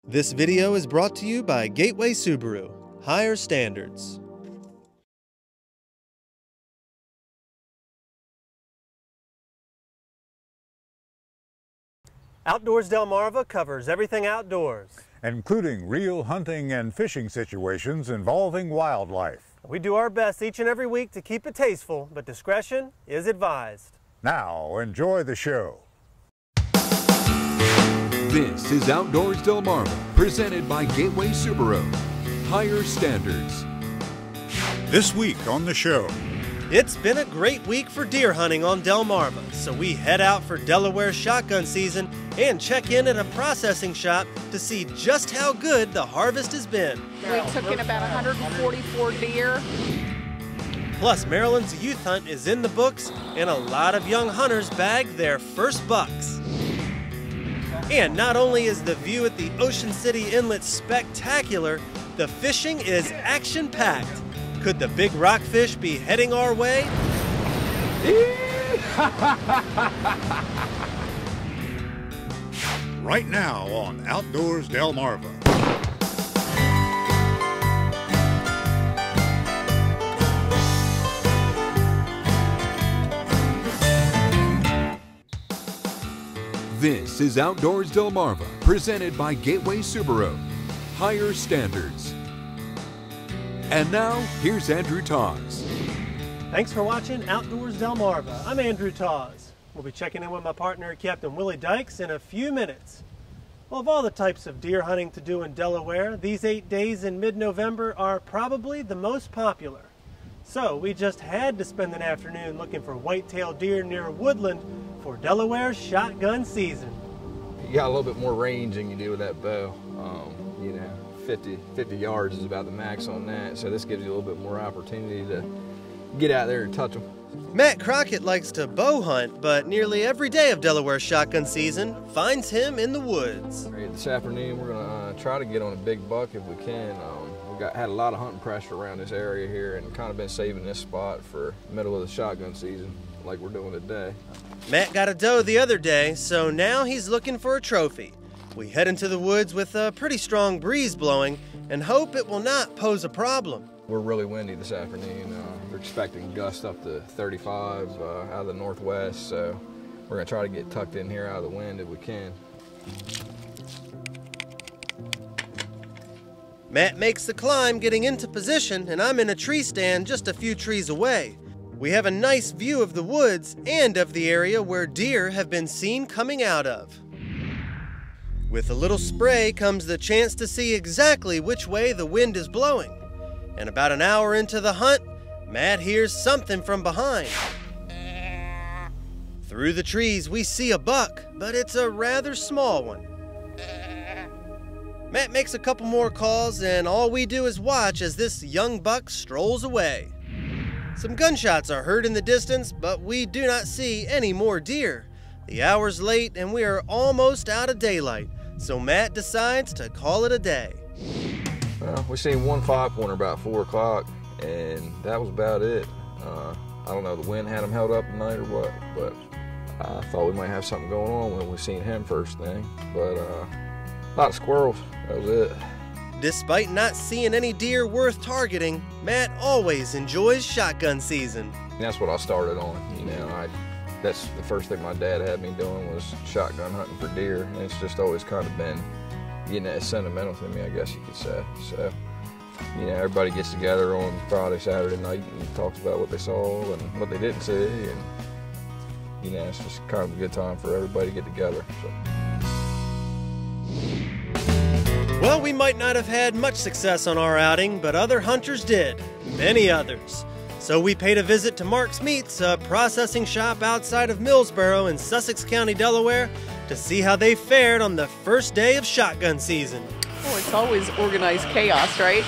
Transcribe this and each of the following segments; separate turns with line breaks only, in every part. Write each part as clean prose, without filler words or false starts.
This video is brought to you by Gateway Subaru. Higher standards. Outdoors Delmarva covers everything outdoors,
including real hunting and fishing situations involving wildlife.
We do our best each and every week to keep it tasteful, but discretion is advised.
Now, enjoy the show.
This is Outdoors Delmarva, presented by Gateway Subaru. Higher standards.
This week on the show.
It's been a great week for deer hunting on Delmarva, so we head out for Delaware shotgun season and check in at a processing shop to see just how good the harvest has been.
We took in about 144 deer.
Plus, Maryland's youth hunt is in the books, and a lot of young hunters bagged their first bucks. And not only is the view at the Ocean City Inlet spectacular, the fishing is action-packed. Could the big rockfish be heading our way?
Right now on Outdoors Delmarva.
This is Outdoors Delmarva, presented by Gateway Subaru. Higher standards. And now, here's Andrew Tawes.
Thanks for watching Outdoors Delmarva. I'm Andrew Tawes. We'll be checking in with my partner, Captain Willie Dykes, in a few minutes. Well, of all the types of deer hunting to do in Delaware, these 8 days in mid-November are probably the most popular. So we just had to spend an afternoon looking for white-tailed deer near Woodland for Delaware shotgun season.
You got a little bit more range than you do with that bow. 50 yards is about the max on that, so this gives you a little bit more opportunity to get out there and touch them.
Matt Crockett likes to bow hunt, but nearly every day of Delaware shotgun season finds him in the woods.
This afternoon we're going to try to get on a big buck if we can. We've had a lot of hunting pressure around this area here and kind of been saving this spot for the middle of the shotgun season like we're doing today.
Matt got a doe the other day, so now he's looking for a trophy. We head into the woods with a pretty strong breeze blowing and hope it will not pose a problem.
We're really windy this afternoon. We're expecting gusts up to 35 out of the northwest, so we're going to try to get tucked in here out of the wind if we can.
Matt makes the climb getting into position, and I'm in a tree stand just a few trees away. We have a nice view of the woods and of the area where deer have been seen coming out of. With a little spray comes the chance to see exactly which way the wind is blowing. And about an hour into the hunt, Matt hears something from behind. Through the trees we see a buck, but it's a rather small one. Matt makes a couple more calls, and all we do is watch as this young buck strolls away. Some gunshots are heard in the distance, but we do not see any more deer. The hour's late and we are almost out of daylight, so Matt decides to call it a day.
Well, we seen one 5-pointer about 4 o'clock, and that was about it. I don't know, the wind had him held up tonight or what, but I thought we might have something going on when we seen him first thing. But a lot of squirrels, that was it.
Despite not seeing any deer worth targeting, Matt always enjoys shotgun season.
That's what I started on, that's the first thing my dad had me doing was shotgun hunting for deer, and it's just always kind of been, it's sentimental to me, I guess you could say. So, everybody gets together on Friday, Saturday night and talks about what they saw and what they didn't see, and, it's just kind of a good time for everybody to get together. So.
Well, we might not have had much success on our outing, but other hunters did, many others. So we paid a visit to Mark's Meats, a processing shop outside of Millsboro in Sussex County, Delaware, to see how they fared on the first day of shotgun season.
Oh, it's always organized chaos, right?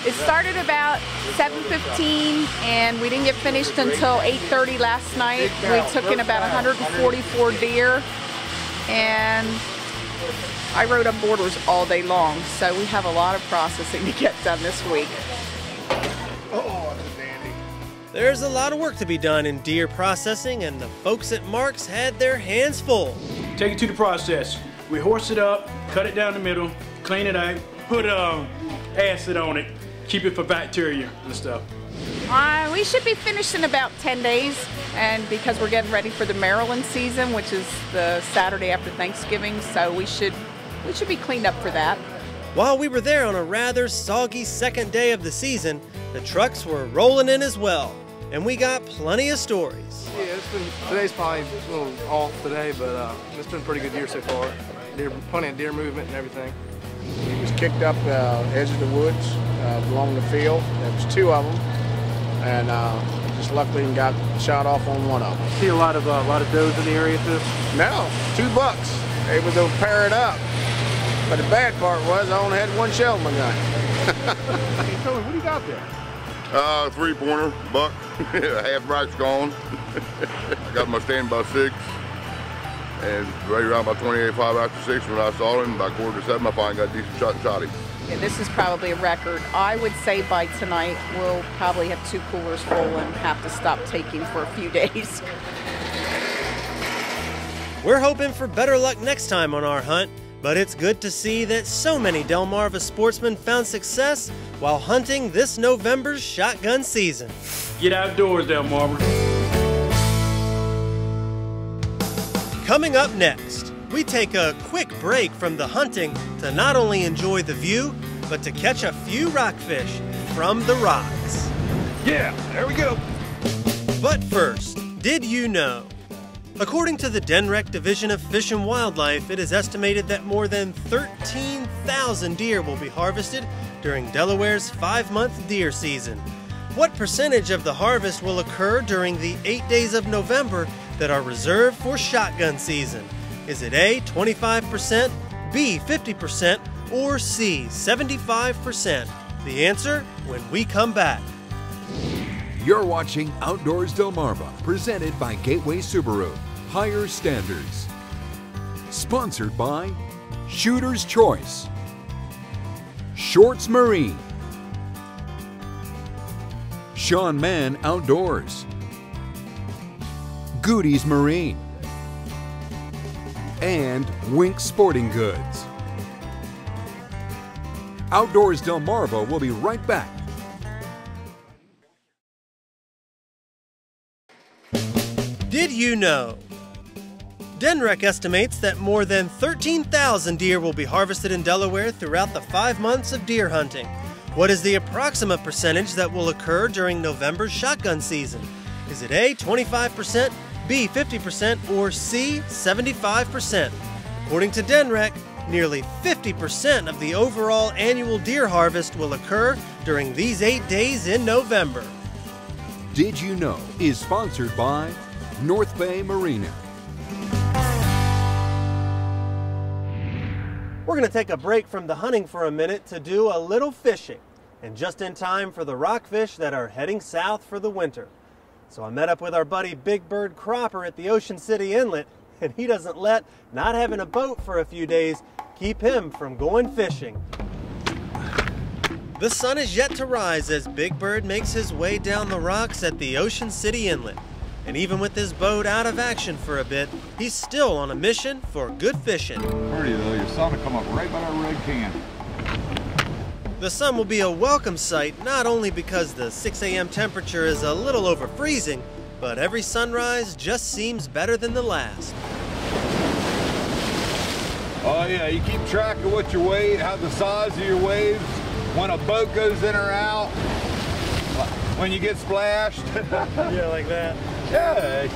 It started about 7:15, and we didn't get finished until 8:30 last night. We took in about 144 deer, and I rode up borders all day long, so we have a lot of processing to get done this week.
There's a lot of work to be done in deer processing, and the folks at Mark's had their hands full.
Take it to the process. We horse it up, cut it down the middle, clean it out, put acid on it, keep it for bacteria and stuff.
We should be finished in about 10 days, and because we're getting ready for the Maryland season, which is the Saturday after Thanksgiving, so we should be cleaned up for that.
While we were there on a rather soggy second day of the season, the trucks were rolling in as well, and we got plenty of stories.
Yeah, today's probably a little off today, but it's been a pretty good year so far. Plenty of deer movement and everything.
He was kicked up edge of the woods along the field. There was 2 of them, and just luckily got shot off on one of them.
See a lot of does in the area too?
No, 2 bucks. Able to pair it up. But the bad part was I only had 1 shell in my gun.
Hey, Tony, what do you got there?
3-pointer, buck, half bright's gone. I got my stand by 6, and right around by 28.5 after 6 when I saw him, by 6:45 I finally got a decent shot and shot him.
Yeah, this is probably a record. I would say by tonight we'll probably have 2 coolers full and have to stop taking for a few days.
We're hoping for better luck next time on our hunt, but it's good to see that so many Delmarva sportsmen found success while hunting this November's shotgun season.
Get outdoors, Delmarva.
Coming up next, we take a quick break from the hunting to not only enjoy the view, but to catch a few rockfish from the rocks.
Yeah, there we go.
But first, did you know? According to the Denmarva Division of Fish and Wildlife, it is estimated that more than 13,000 deer will be harvested during Delaware's 5-month deer season. What percentage of the harvest will occur during the 8 days of November that are reserved for shotgun season? Is it A, 25%, B, 50%, or C, 75%? The answer when we come back.
You're watching Outdoors Delmarva, presented by Gateway Subaru. Higher standards. Sponsored by Shooter's Choice, Shorts Marine, Sean Mann Outdoors, Goody's Marine, and Wink Sporting Goods. Outdoors Delmarva will be right back.
Did you know? Denmarva estimates that more than 13,000 deer will be harvested in Delaware throughout the 5 months of deer hunting. What is the approximate percentage that will occur during November's shotgun season? Is it A, 25%, B, 50%, or C, 75%? According to Denmarva, nearly 50% of the overall annual deer harvest will occur during these 8 days in November.
Did You Know is sponsored by North Bay Marina.
We're going to take a break from the hunting for a minute to do a little fishing, and just in time for the rockfish that are heading south for the winter. So I met up with our buddy Big Bird Cropper at the Ocean City Inlet, and he doesn't let not having a boat for a few days keep him from going fishing. The sun is yet to rise as Big Bird makes his way down the rocks at the Ocean City Inlet. And even with his boat out of action for a bit, he's still on a mission for good fishing.
Pretty though, your sun will come up right by that red can.
The sun will be a welcome sight, not only because the 6 a.m. temperature is a little over freezing, but every sunrise just seems better than the last.
Oh yeah, you keep track of what your wave, how the size of your waves, when a boat goes in or out, when you get splashed.
Yeah, like that.
Yeah,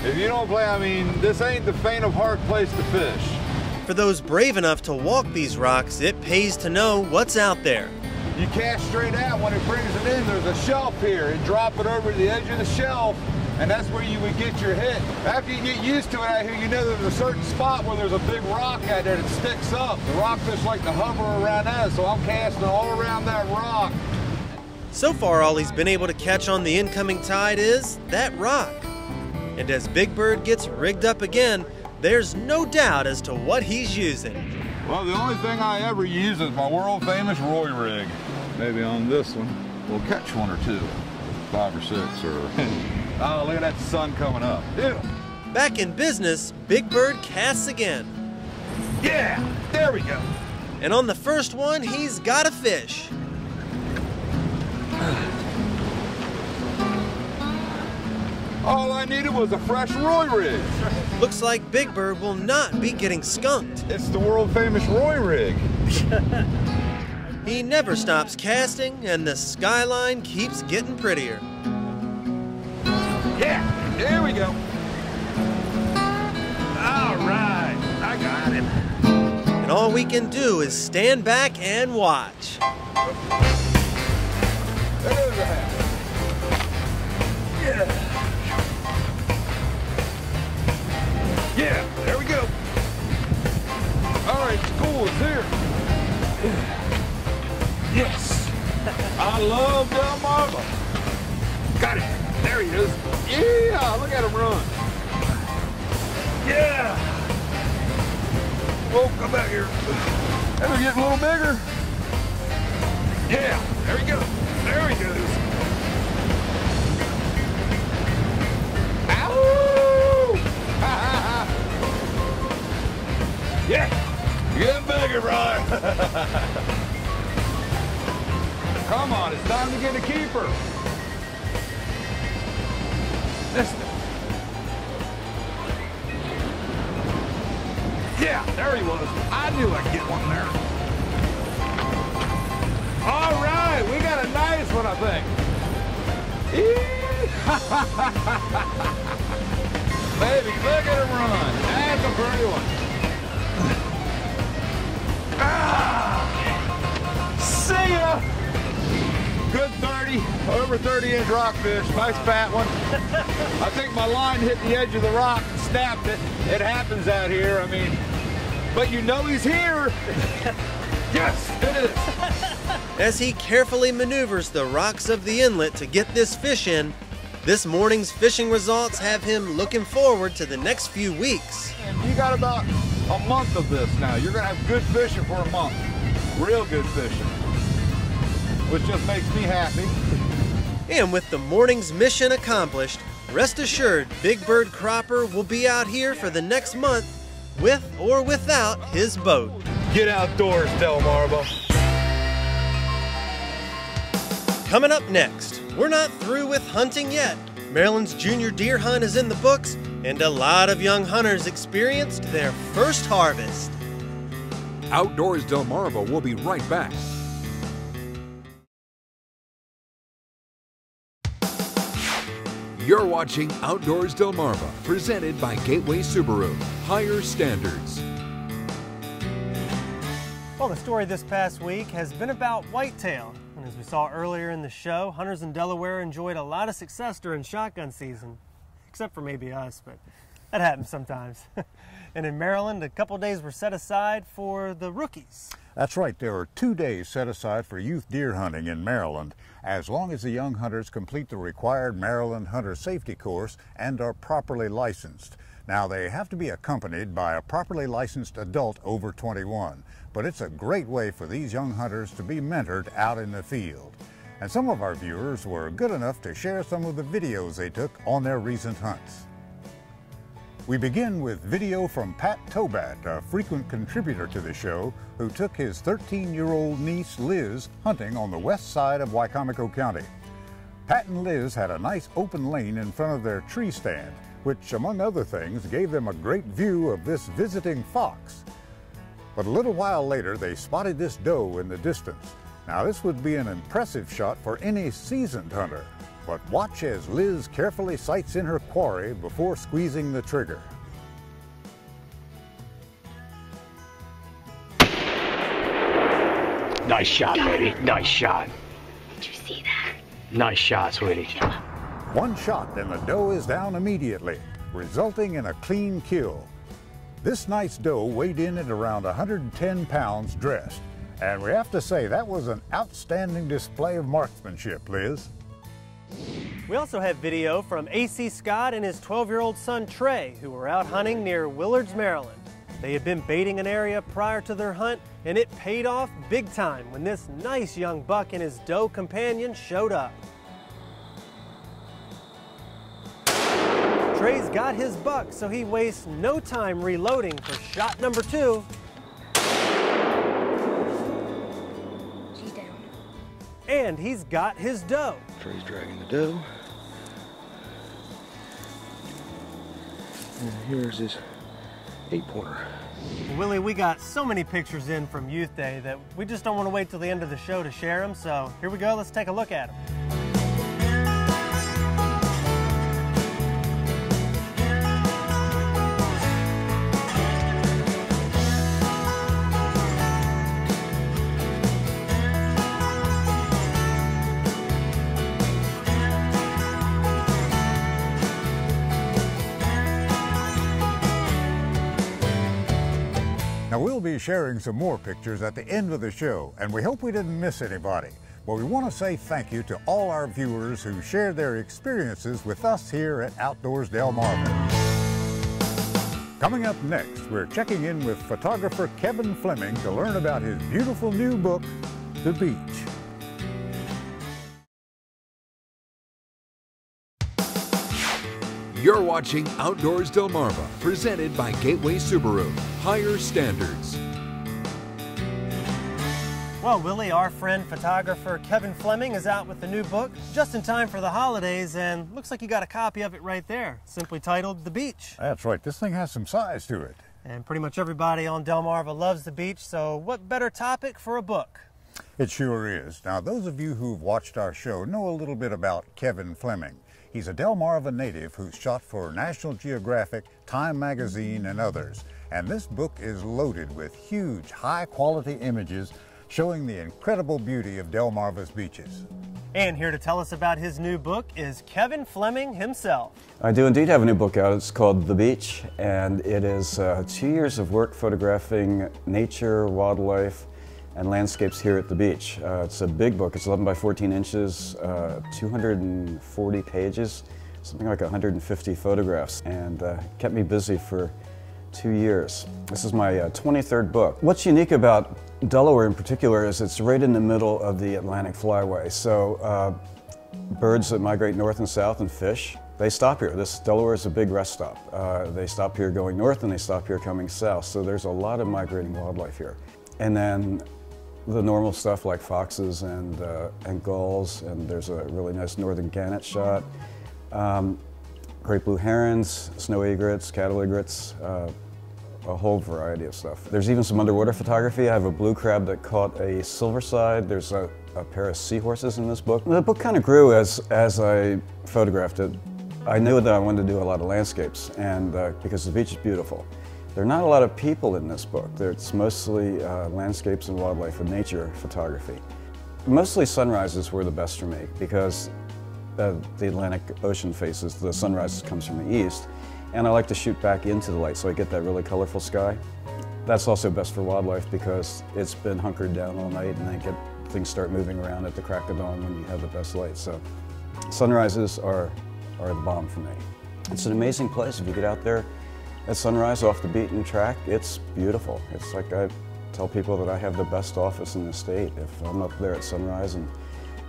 if you don't play, I mean, this ain't the faint of heart place to fish.
For those brave enough to walk these rocks, it pays to know what's out there.
You cast straight out. When it brings it in, there's a shelf here, and drop it over the edge of the shelf, and that's where you would get your hit. After you get used to it out here, you know there's a certain spot where there's a big rock out there that sticks up. The rockfish like to hover around that, so I'm casting all around that rock.
So far, all he's been able to catch on the incoming tide is that rock. And as Big Bird gets rigged up again, there's no doubt as to what he's using.
Well, the only thing I ever use is my world famous Roy rig. Maybe on this one, we'll catch 1 or 2, 5 or 6, or... Oh, look at that sun coming up. Yeah.
Back in business, Big Bird casts again.
Yeah, there we go.
And on the first one, he's got a fish.
All I needed was a fresh Roy rig.
Looks like Big Bird will not be getting skunked.
It's the world famous Roy rig.
He never stops casting, and the skyline keeps getting prettier.
Yeah, there we go. All right, I got him.
And all we can do is stand back and watch.
There's a hat. Yeah. Yeah, there we go. All right, school is here. Yes. I love Delmarva. Got it. There he is. Yeah, look at him run. Yeah. Whoa, come back here. They're getting a little bigger. Yeah, there he goes. There he goes. Ow! Yeah, you're getting bigger, Brian. Come on, it's time to get a keeper. Listen. Yeah, there he was. I knew I'd get one there. All right, we got a nice one, I think. Baby, look at him run. That's a pretty one. Ah, see ya. Good 30, over 30-inch rockfish. Nice fat one. I think my line hit the edge of the rock and snapped it. It happens out here, I mean, but you know he's here. Yes, it is.
As he carefully maneuvers the rocks of the inlet to get this fish in, this morning's fishing results have him looking forward to the next few weeks.
And you got about a month of this now. You're gonna have good fishing for a month. Real good fishing. Which just makes me happy.
And with the morning's mission accomplished, rest assured Big Bird Cropper will be out here for the next month with or without his boat.
Get outdoors, Delmarva.
Coming up next, we're not through with hunting yet. Maryland's junior deer hunt is in the books, and a lot of young hunters experienced their first harvest.
Outdoors Delmarva will be right back. You're watching Outdoors Delmarva, presented by Gateway Subaru. Higher standards.
Well, the story this past week has been about whitetail. And as we saw earlier in the show, hunters in Delaware enjoyed a lot of success during shotgun season. Except for maybe us, but that happens sometimes. And in Maryland, a couple days were set aside for the rookies.
That's right, there are 2 days set aside for youth deer hunting in Maryland, as long as the young hunters complete the required Maryland Hunter Safety Course and are properly licensed. Now, they have to be accompanied by a properly licensed adult over 21, but it's a great way for these young hunters to be mentored out in the field. And some of our viewers were good enough to share some of the videos they took on their recent hunts. We begin with video from Pat Tobat, a frequent contributor to the show, who took his 13-year-old niece Liz hunting on the west side of Wicomico County. Pat and Liz had a nice open lane in front of their tree stand, which, among other things, gave them a great view of this visiting fox. But a little while later, they spotted this doe in the distance. Now, this would be an impressive shot for any seasoned hunter. But watch as Liz carefully sights in her quarry before squeezing the trigger.
Nice shot, baby. Nice shot.
Did you see that?
Nice shot, sweetie.
One shot and the doe is down immediately, resulting in a clean kill. This nice doe weighed in at around 110 pounds dressed. And we have to say that was an outstanding display of marksmanship, Liz.
We also have video from A.C. Scott and his 12-year-old son Trey, who were out hunting near Willards, Maryland. They had been baiting an area prior to their hunt, and it paid off big time when this nice young buck and his doe companion showed up. Trey's got his buck, so he wastes no time reloading for shot number 2. And he's got his doe.
Trey's dragging the doe. And here's his 8-pointer.
Willie, we got so many pictures in from Youth Day that we just don't want to wait till the end of the show to share them. So here we go, let's take a look at them.
Now, we'll be sharing some more pictures at the end of the show, and we hope we didn't miss anybody. But we want to say thank you to all our viewers who shared their experiences with us here at Outdoors Delmarva. Coming up next, we're checking in with photographer Kevin Fleming to learn about his beautiful new book, The Beach.
You're watching Outdoors Delmarva, presented by Gateway Subaru. Higher standards.
Well, Willie, our friend photographer Kevin Fleming is out with the new book just in time for the holidays, and looks like you got a copy of it right there, simply titled The Beach.
That's right, this thing has some size to it.
And pretty much everybody on Delmarva loves the beach, so what better topic for a book?
It sure is. Now, those of you who've watched our show know a little bit about Kevin Fleming. He's a Delmarva native who's shot for National Geographic, Time Magazine, and others. And this book is loaded with huge, high-quality images showing the incredible beauty of Delmarva's beaches.
And here to tell us about his new book is Kevin Fleming himself.
I do indeed have a new book out. It's called The Beach, and it is 2 years of work photographing nature, wildlife, and landscapes here at the beach. It's a big book. It's 11 by 14 inches, 240 pages, something like 150 photographs, and kept me busy for 2 years. This is my 23rd book. What's unique about Delaware in particular is it's right in the middle of the Atlantic Flyway. So birds that migrate north and south and fish, they stop here. Delaware is a big rest stop. They stop here going north and they stop here coming south. So there's a lot of migrating wildlife here. And then the normal stuff like foxes and gulls, and there's a really nice northern gannet shot. Great blue herons, snow egrets, cattle egrets, a whole variety of stuff. There's even some underwater photography. I have a blue crab that caught a silverside. There's a pair of seahorses in this book. The book kind of grew as I photographed it. I knew that I wanted to do a lot of landscapes, and because the beach is beautiful. There are not a lot of people in this book. It's mostly landscapes and wildlife and nature photography. Mostly sunrises were the best for me because the Atlantic Ocean faces, the sunrise comes from the east, and I like to shoot back into the light so I get that really colorful sky. That's also best for wildlife because it's been hunkered down all night and things start moving around at the crack of dawn when you have the best light. So sunrises are the bomb for me. It's an amazing place. If you get out there at sunrise off the beaten track, it's beautiful. It's like I tell people that I have the best office in the state. If I'm up there at sunrise and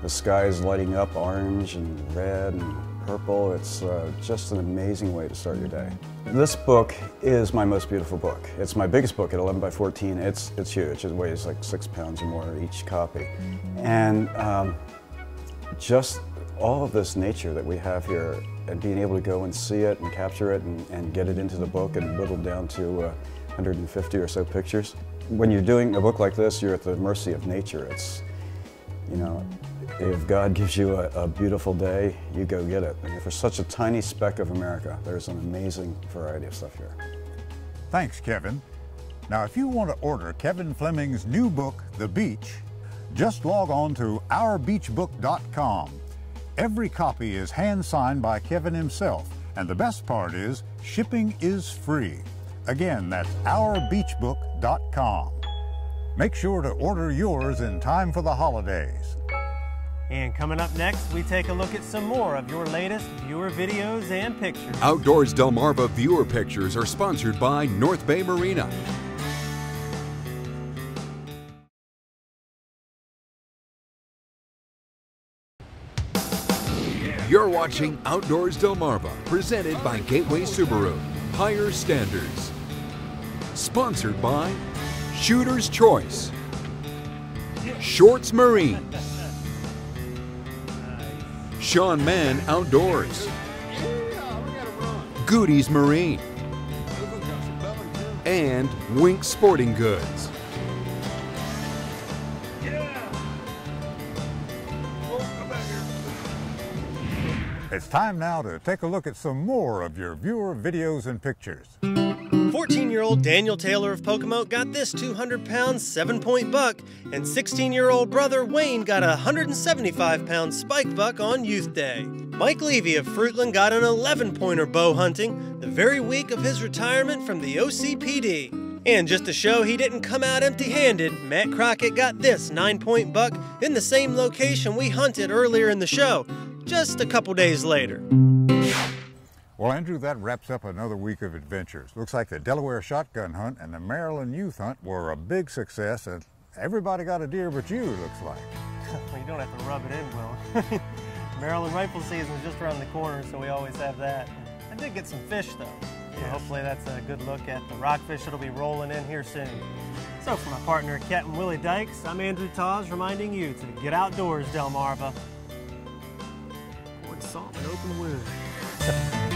the sky is lighting up orange and red and purple, it's just an amazing way to start your day. This book is my most beautiful book. It's my biggest book at 11 by 14. It's huge. It weighs like 6 pounds or more each copy. And just all of this nature that we have here and being able to go and see it and capture it and get it into the book and whittle down to 150 or so pictures. When you're doing a book like this, you're at the mercy of nature. It's, you know, if God gives you a beautiful day, you go get it. And for such a tiny speck of America, there's an amazing variety of stuff here.
Thanks, Kevin. Now, if you want to order Kevin Fleming's new book, The Beach, just log on to OurBeachBook.com. Every copy is hand-signed by Kevin himself, and the best part is shipping is free. Again, that's OurBeachBook.com. Make sure to order yours in time for the holidays.
And coming up next, we take a look at some more of your latest viewer videos and pictures.
Outdoors Delmarva viewer pictures are sponsored by North Bay Marina. You're watching Outdoors Delmarva, presented by Gateway Subaru. Higher standards. Sponsored by Shooter's Choice, Shorts Marine, Sean Mann Outdoors, Goody's Marine, and Wink Sporting Goods.
It's time now to take a look at some more of your viewer videos and pictures.
14-year-old Daniel Taylor of Pocomoke got this 200-pound 7-point buck, and 16-year-old brother Wayne got a 175-pound spike buck on Youth Day. Mike Levy of Fruitland got an 11-pointer bow hunting the very week of his retirement from the OCPD. And just to show he didn't come out empty-handed, Matt Crockett got this 9-point buck in the same location we hunted earlier in the show, just a couple days later.
Well, Andrew, that wraps up another week of adventures. Looks like the Delaware shotgun hunt and the Maryland youth hunt were a big success, and everybody got a deer but you, looks like.
Well, you don't have to rub it in, Will. Maryland rifle season is just around the corner, so we always have that. I did get some fish, though. So hopefully that's a good look at the rockfish that'll be rolling in here soon. So for my partner, Captain Willie Dykes, I'm Andrew Tawes, reminding you to get outdoors, Delmarva. Pour the salt and open the wound.